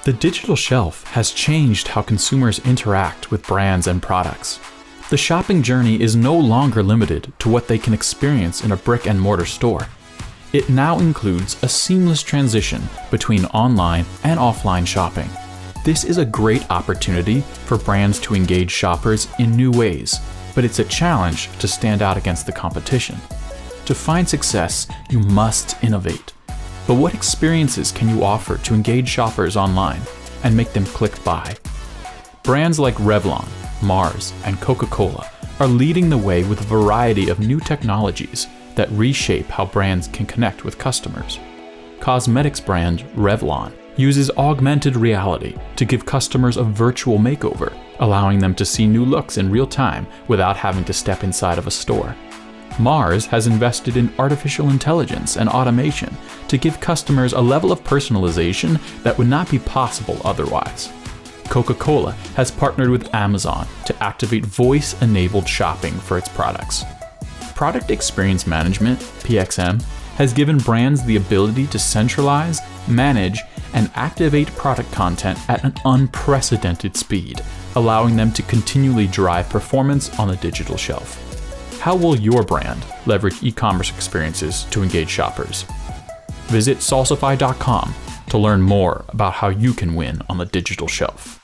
The digital shelf has changed how consumers interact with brands and products. The shopping journey is no longer limited to what they can experience in a brick-and-mortar store. It now includes a seamless transition between online and offline shopping. This is a great opportunity for brands to engage shoppers in new ways, but it's a challenge to stand out against the competition. To find success, you must innovate. But what experiences can you offer to engage shoppers online and make them click buy? Brands like Revlon, Mars, and Coca-Cola are leading the way with a variety of new technologies that reshape how brands can connect with customers. Cosmetics brand Revlon uses augmented reality to give customers a virtual makeover, allowing them to see new looks in real time without having to step inside of a store. Mars has invested in artificial intelligence and automation to give customers a level of personalization that would not be possible otherwise. Coca-Cola has partnered with Amazon to activate voice-enabled shopping for its products. Product Experience Management, PXM, has given brands the ability to centralize, manage, and activate product content at an unprecedented speed, allowing them to continually drive performance on the digital shelf. How will your brand leverage e-commerce experiences to engage shoppers? Visit Salsify.com to learn more about how you can win on the digital shelf.